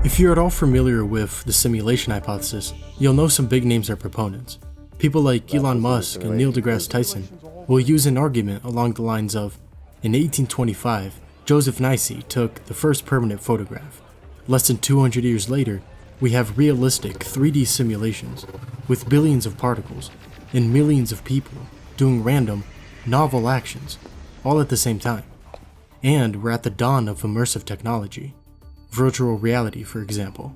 If you're at all familiar with the simulation hypothesis, you'll know some big names are proponents. People like Elon Musk and Neil deGrasse Tyson will use an argument along the lines of, in 1825, Joseph Nicey took the first permanent photograph. Less than 200 years later, we have realistic 3D simulations with billions of particles and millions of people doing random, novel actions, all at the same time. And we're at the dawn of immersive technology. Virtual reality, for example.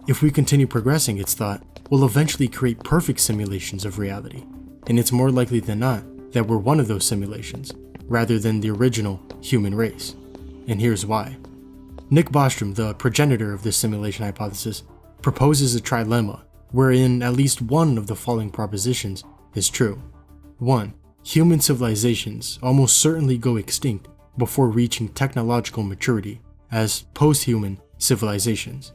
If we continue progressing, it's thought, we'll eventually create perfect simulations of reality, and it's more likely than not that we're one of those simulations, rather than the original human race. And here's why. Nick Bostrom, the progenitor of this simulation hypothesis, proposes a trilemma wherein at least one of the following propositions is true. 1. Human civilizations almost certainly go extinct before reaching technological maturity as post-human civilizations.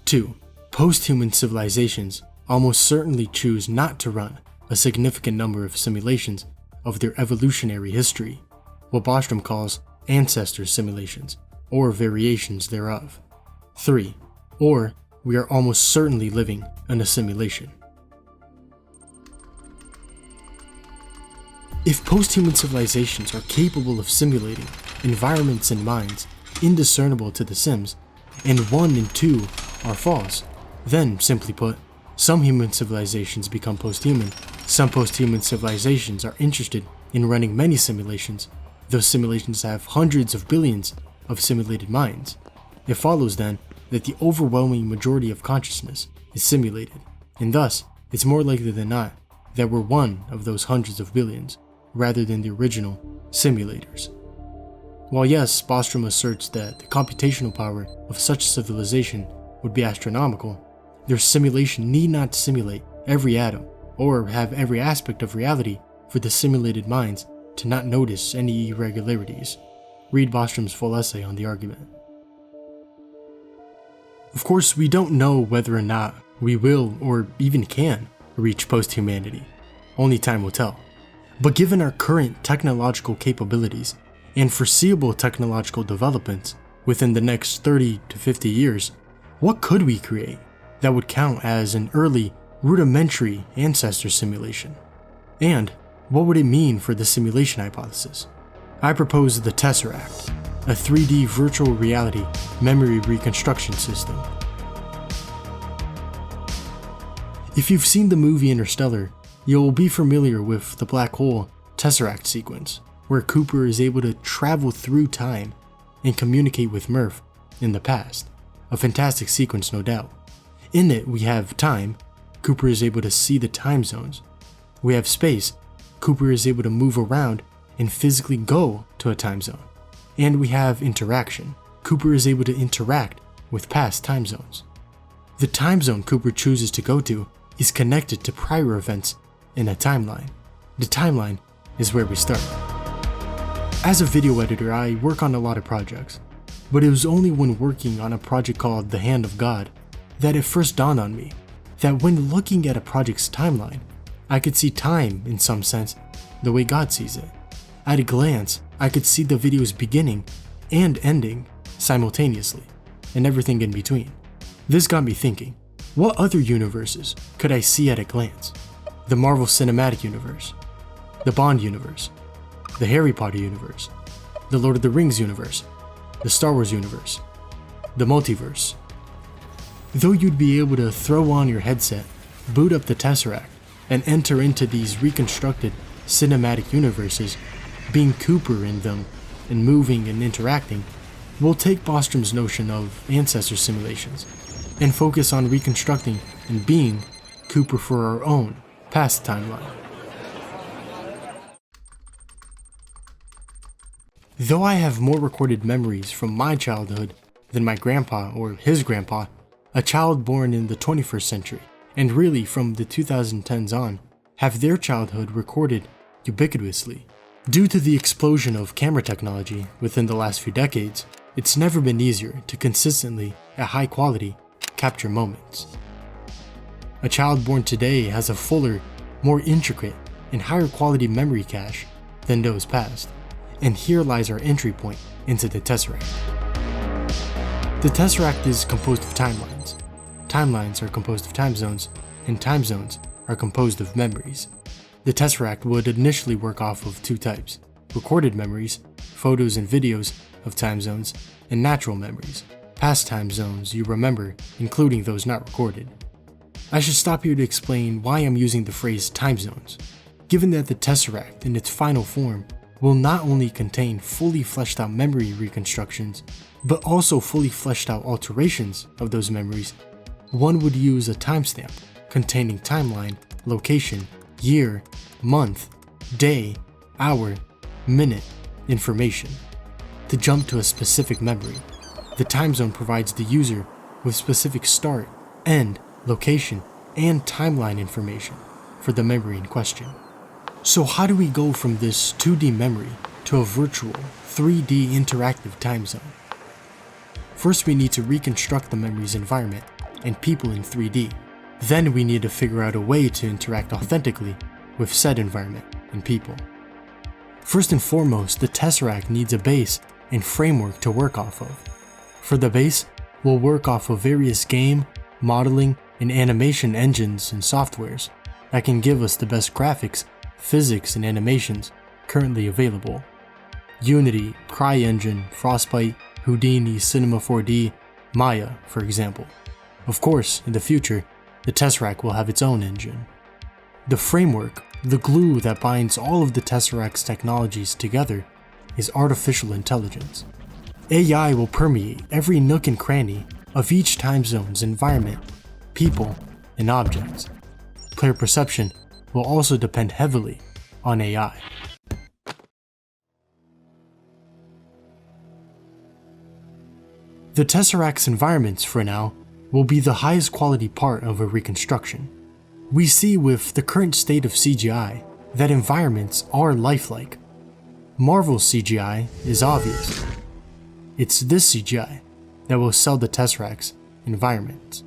2. Post-human civilizations almost certainly choose not to run a significant number of simulations of their evolutionary history, what Bostrom calls ancestor simulations, or variations thereof. 3. Or we are almost certainly living in a simulation. If post-human civilizations are capable of simulating environments and minds indiscernible to the Sims, and 1 and 2 are false, then, simply put, some human civilizations become post-human, some post-human civilizations are interested in running many simulations, those simulations have hundreds of billions of simulated minds. It follows then that the overwhelming majority of consciousness is simulated, and thus, it's more likely than not that we're one of those hundreds of billions, rather than the original simulators. While yes, Bostrom asserts that the computational power of such civilization would be astronomical, their simulation need not simulate every atom or have every aspect of reality for the simulated minds to not notice any irregularities. Read Bostrom's full essay on the argument. Of course, we don't know whether or not we will or even can reach post-humanity. Only time will tell. But given our current technological capabilities and foreseeable technological developments within the next 30 to 50 years, what could we create that would count as an early, rudimentary ancestor simulation? And what would it mean for the simulation hypothesis? I propose the Tesseract, a 3D virtual reality memory reconstruction system. If you've seen the movie Interstellar, you'll be familiar with the black hole Tesseract sequence, where Cooper is able to travel through time and communicate with Murph in the past. A fantastic sequence, no doubt. In it, we have time. Cooper is able to see the time zones. We have space. Cooper is able to move around and physically go to a time zone. And we have interaction. Cooper is able to interact with past time zones. The time zone Cooper chooses to go to is connected to prior events in a timeline. The timeline is where we start. As a video editor, I work on a lot of projects, but it was only when working on a project called The Hand of God that it first dawned on me that when looking at a project's timeline, I could see time, in some sense, the way God sees it. At a glance, I could see the video's beginning and ending simultaneously, and everything in between. This got me thinking, what other universes could I see at a glance? The Marvel Cinematic Universe, the Bond universe, the Harry Potter universe, the Lord of the Rings universe, the Star Wars universe, the multiverse. Though you'd be able to throw on your headset, boot up the Tesseract, and enter into these reconstructed cinematic universes, being Cooper in them, and moving and interacting, we'll take Bostrom's notion of ancestor simulations, and focus on reconstructing and being Cooper for our own past timeline. Though I have more recorded memories from my childhood than my grandpa or his grandpa, a child born in the 21st century, and really from the 2010s on, have their childhood recorded ubiquitously. Due to the explosion of camera technology within the last few decades, it's never been easier to consistently, at high quality, capture moments. A child born today has a fuller, more intricate, and higher quality memory cache than those past. And here lies our entry point into the Tesseract. The Tesseract is composed of timelines. Timelines are composed of time zones, and time zones are composed of memories. The Tesseract would initially work off of two types: recorded memories, photos and videos of time zones, and natural memories, past time zones you remember, including those not recorded. I should stop here to explain why I'm using the phrase time zones, given that the Tesseract in its final form will not only contain fully fleshed out memory reconstructions, but also fully fleshed out alterations of those memories. One would use a timestamp containing timeline, location, year, month, day, hour, minute information. To jump to a specific memory, the time zone provides the user with specific start, end, location, and timeline information for the memory in question. So how do we go from this 2D memory to a virtual 3D interactive time zone? First, we need to reconstruct the memory's environment and people in 3D. Then we need to figure out a way to interact authentically with said environment and people. First and foremost, the Tesseract needs a base and framework to work off of. For the base, we'll work off of various game, modeling, and animation engines and softwares that can give us the best graphics, physics, and animations currently available. Unity, CryEngine, Frostbite, Houdini, Cinema 4D, Maya, for example. Of course, in the future, the Tesseract will have its own engine. The framework, the glue that binds all of the Tesseract's technologies together, is artificial intelligence. AI will permeate every nook and cranny of each time zone's environment, people, and objects. Player perception will also depend heavily on AI. The Tesseract's environments, for now, will be the highest quality part of a reconstruction. We see with the current state of CGI that environments are lifelike. Marvel's CGI is obvious. It's this CGI that will sell the Tesseract's environments.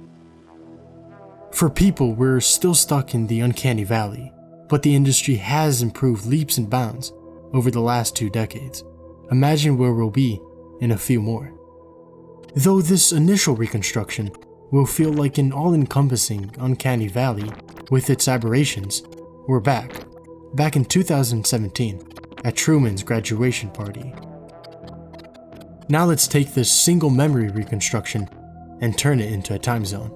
For people, we're still stuck in the uncanny valley, but the industry has improved leaps and bounds over the last 2 decades. Imagine where we'll be in a few more. Though this initial reconstruction will feel like an all-encompassing uncanny valley with its aberrations, we're back in 2017 at Truman's graduation party. Now let's take this single memory reconstruction and turn it into a time zone.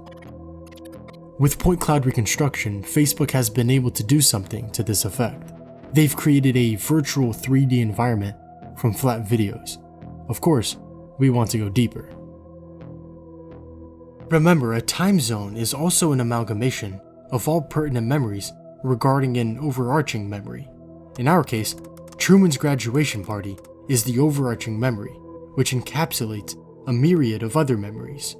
With point cloud reconstruction, Facebook has been able to do something to this effect. They've created a virtual 3D environment from flat videos. Of course, we want to go deeper. Remember, a time zone is also an amalgamation of all pertinent memories regarding an overarching memory. In our case, Truman's graduation party is the overarching memory, which encapsulates a myriad of other memories.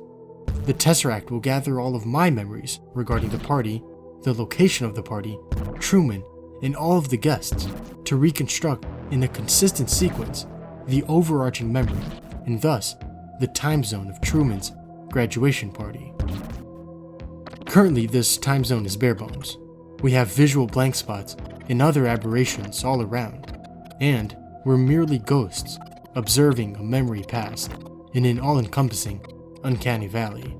The Tesseract will gather all of my memories regarding the party, the location of the party, Truman, and all of the guests to reconstruct in a consistent sequence the overarching memory, and thus the time zone of Truman's graduation party. Currently, this time zone is bare bones. We have visual blank spots and other aberrations all around, and we're merely ghosts observing a memory past in an all-encompassing, uncanny valley.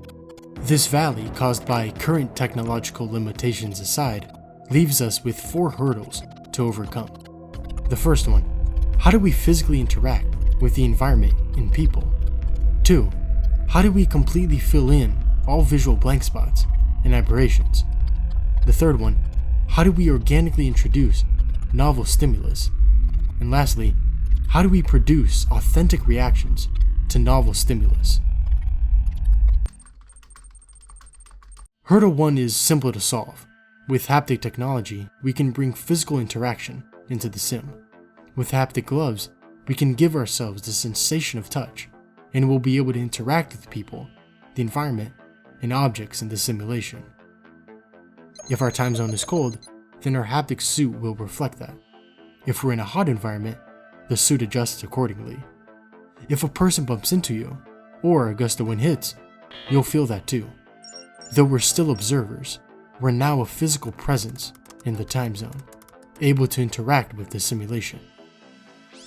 This valley, caused by current technological limitations aside, leaves us with 4 hurdles to overcome. The first one, how do we physically interact with the environment and people? 2, how do we completely fill in all visual blank spots and aberrations? The third one, how do we organically introduce novel stimulus? And lastly, how do we produce authentic reactions to novel stimulus? Hurdle 1 is simple to solve. With haptic technology, we can bring physical interaction into the sim. With haptic gloves, we can give ourselves the sensation of touch, and we'll be able to interact with people, the environment, and objects in the simulation. If our time zone is cold, then our haptic suit will reflect that. If we're in a hot environment, the suit adjusts accordingly. If a person bumps into you, or a gust of wind hits, you'll feel that too. Though we're still observers, we're now a physical presence in the time zone, able to interact with the simulation.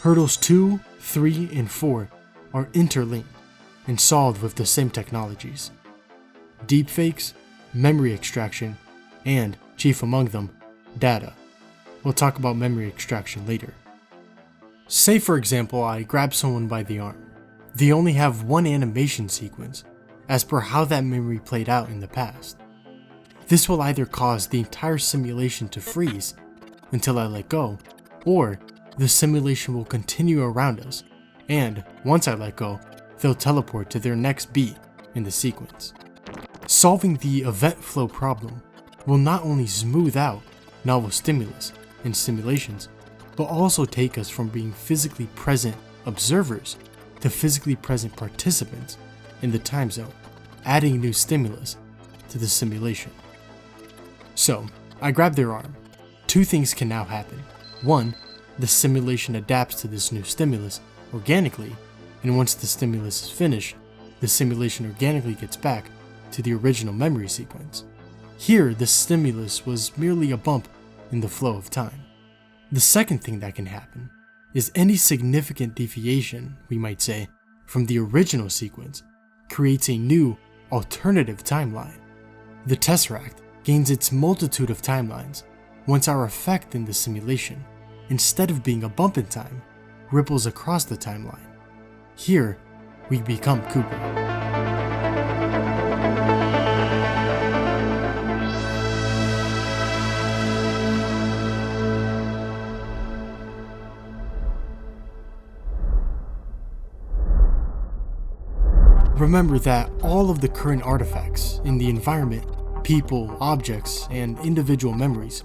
Hurdles 2, 3, and 4 are interlinked. and solved with the same technologies: deepfakes, memory extraction, and, chief among them, data. We'll talk about memory extraction later. Say for example I grab someone by the arm. They only have one animation sequence, as per how that memory played out in the past. This will either cause the entire simulation to freeze until I let go, or the simulation will continue around us, and once I let go, they'll teleport to their next beat in the sequence. Solving the event flow problem will not only smooth out novel stimulus and simulations, but also take us from being physically present observers to physically present participants in the time zone, adding new stimulus to the simulation. So, I grab their arm. Two things can now happen. One, the simulation adapts to this new stimulus organically, and once the stimulus is finished, the simulation organically gets back to the original memory sequence. Here, the stimulus was merely a bump in the flow of time. The second thing that can happen is any significant deviation, we might say, from the original sequence creates a new alternative timeline. The Tesseract gains its multitude of timelines once our effect in the simulation, instead of being a bump in time, ripples across the timeline. Here, we become Cooper. Remember that all of the current artifacts in the environment, people, objects, and individual memories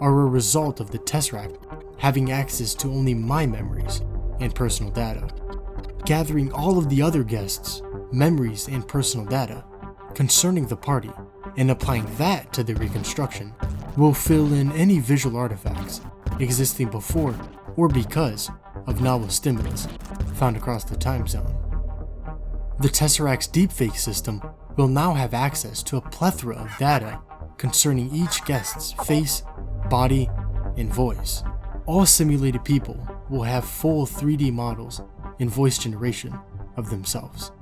are a result of the Tesseract having access to only my memories and personal data. Gathering all of the other guests' memories and personal data concerning the party and applying that to the reconstruction will fill in any visual artifacts existing before or because of novel stimulus found across the time zone. The Tesseract's deepfake system will now have access to a plethora of data concerning each guest's face, body, and voice. All simulated people will have full 3D models and voice generation of themselves.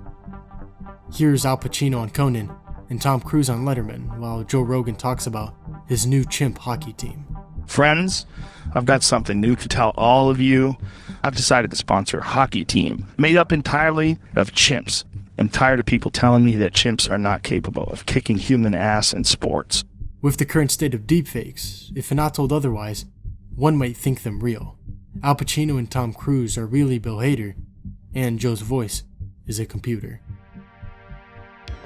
Here's Al Pacino on Conan and Tom Cruise on Letterman while Joe Rogan talks about his new chimp hockey team. Friends, I've got something new to tell all of you. I've decided to sponsor a hockey team made up entirely of chimps. I'm tired of people telling me that chimps are not capable of kicking human ass in sports. With the current state of deepfakes, if not told otherwise, one might think them real. Al Pacino and Tom Cruise are really Bill Hader, and Joe's voice is a computer.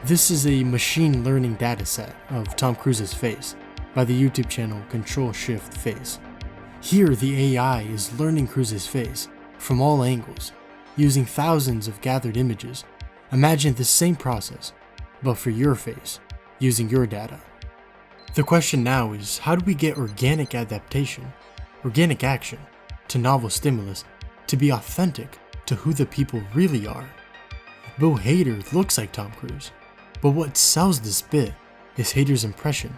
This is a machine learning dataset of Tom Cruise's face by the YouTube channel Control-Shift-Face. Here, the AI is learning Cruise's face from all angles, using thousands of gathered images. Imagine the same process, but for your face, using your data. The question now is, how do we get organic adaptation, organic action, to novel stimulus to be authentic to who the people really are? Bill Hader looks like Tom Cruise, but what sells this bit is Hader's impression.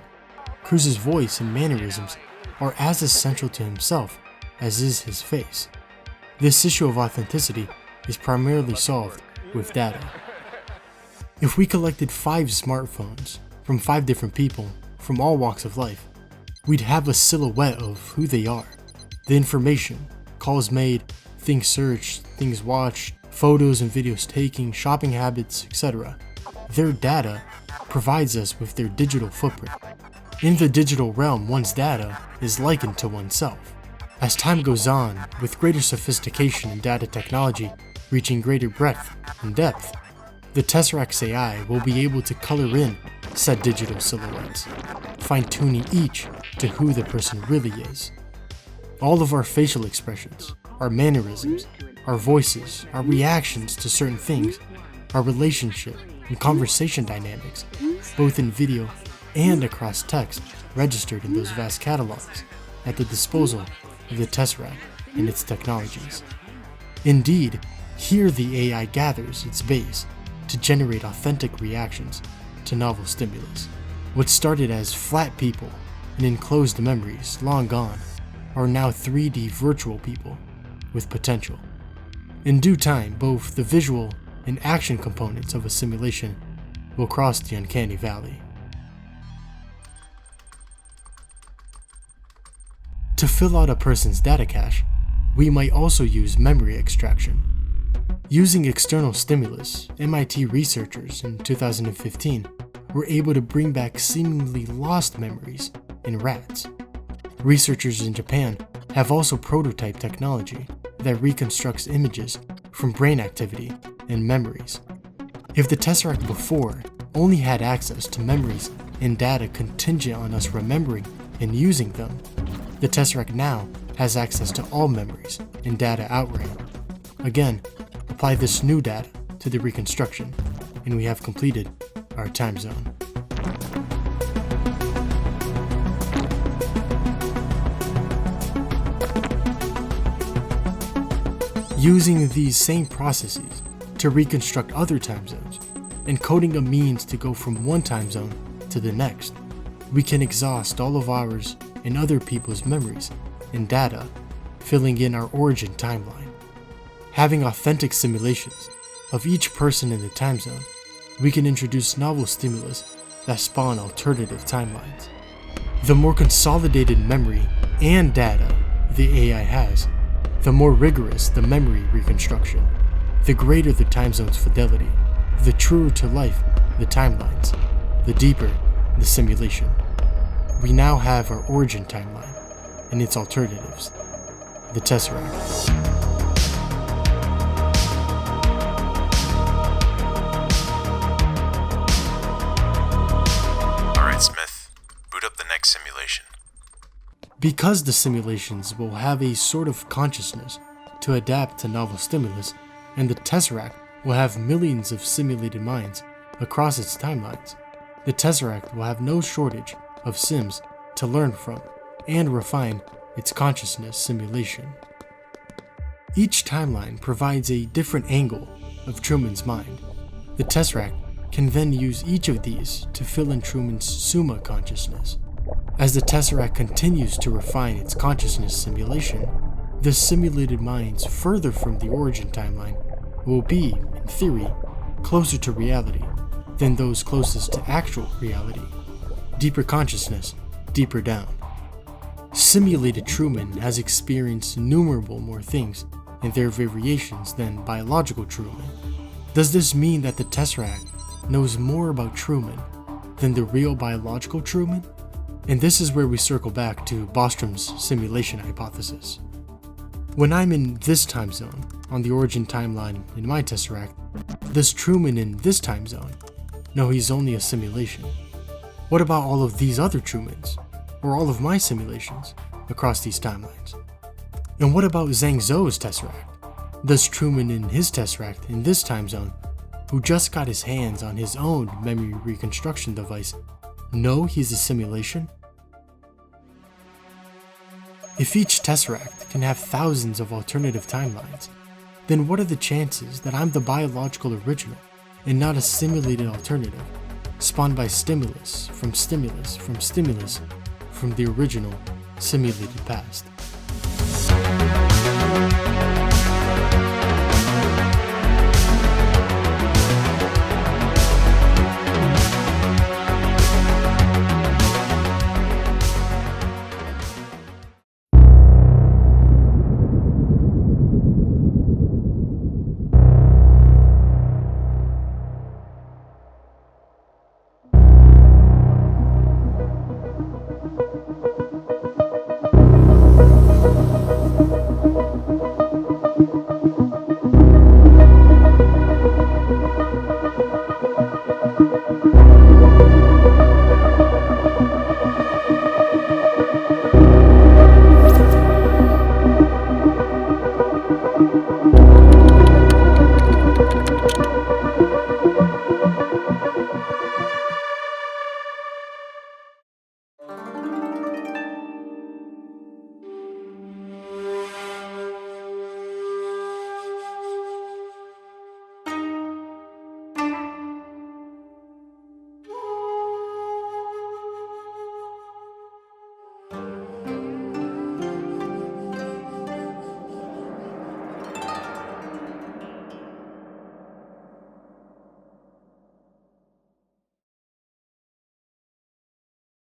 Cruise's voice and mannerisms are as essential to himself as is his face. This issue of authenticity is primarily solved with data. If we collected 5 smartphones from 5 different people from all walks of life, we'd have a silhouette of who they are. The information, calls made, things searched, things watched, photos and videos taken, shopping habits, etc. Their data provides us with their digital footprint. In the digital realm, one's data is likened to oneself. As time goes on, with greater sophistication in data technology reaching greater breadth and depth, the Tesseract's AI will be able to color in said digital silhouettes, fine-tuning each to who the person really is. All of our facial expressions, our mannerisms, our voices, our reactions to certain things, our relationship and conversation dynamics, both in video and across text, registered in those vast catalogs at the disposal of the Tesseract and its technologies. Indeed, here the AI gathers its base to generate authentic reactions to novel stimulus. What started as flat people and enclosed memories long gone are now 3D virtual people with potential. In due time, both the visual and action components of a simulation will cross the uncanny valley. To fill out a person's data cache, we might also use memory extraction. Using external stimulus, MIT researchers in 2015 were able to bring back seemingly lost memories in rats. Researchers in Japan have also prototyped technology that reconstructs images from brain activity and memories. If the Tesseract before only had access to memories and data contingent on us remembering and using them, the Tesseract now has access to all memories and data outright. Again, apply this new data to the reconstruction, and we have completed our time zone. Using these same processes to reconstruct other time zones, and coding a means to go from one time zone to the next, we can exhaust all of ours and other people's memories and data, filling in our origin timeline. Having authentic simulations of each person in the time zone, we can introduce novel stimulus that spawn alternative timelines. The more consolidated memory and data the AI has, the more rigorous the memory reconstruction, the greater the time zone's fidelity, the truer to life the timelines, the deeper the simulation. We now have our origin timeline and its alternatives, the Tesseract. Alright, Smith, boot up the next simulation. Because the simulations will have a sort of consciousness to adapt to novel stimulus, and the Tesseract will have millions of simulated minds across its timelines, the Tesseract will have no shortage of sims to learn from and refine its consciousness simulation. Each timeline provides a different angle of Truman's mind. The Tesseract can then use each of these to fill in Truman's summa consciousness. As the Tesseract continues to refine its consciousness simulation, the simulated minds further from the origin timeline will be, in theory, closer to reality than those closest to actual reality. Deeper consciousness, deeper down. Simulated Truman has experienced innumerable more things and their variations than biological Truman. Does this mean that the Tesseract knows more about Truman than the real biological Truman? And this is where we circle back to Bostrom's simulation hypothesis. When I'm in this time zone, on the origin timeline in my Tesseract, does Truman in this time zone know he's only a simulation? What about all of these other Trumans, or all of my simulations across these timelines? And what about Zhang Zhou's Tesseract? Does Truman in his Tesseract in this time zone, who just got his hands on his own memory reconstruction device, know he's a simulation? If each Tesseract can have thousands of alternative timelines, then what are the chances that I'm the biological original and not a simulated alternative, spawned by stimulus from the original simulated past?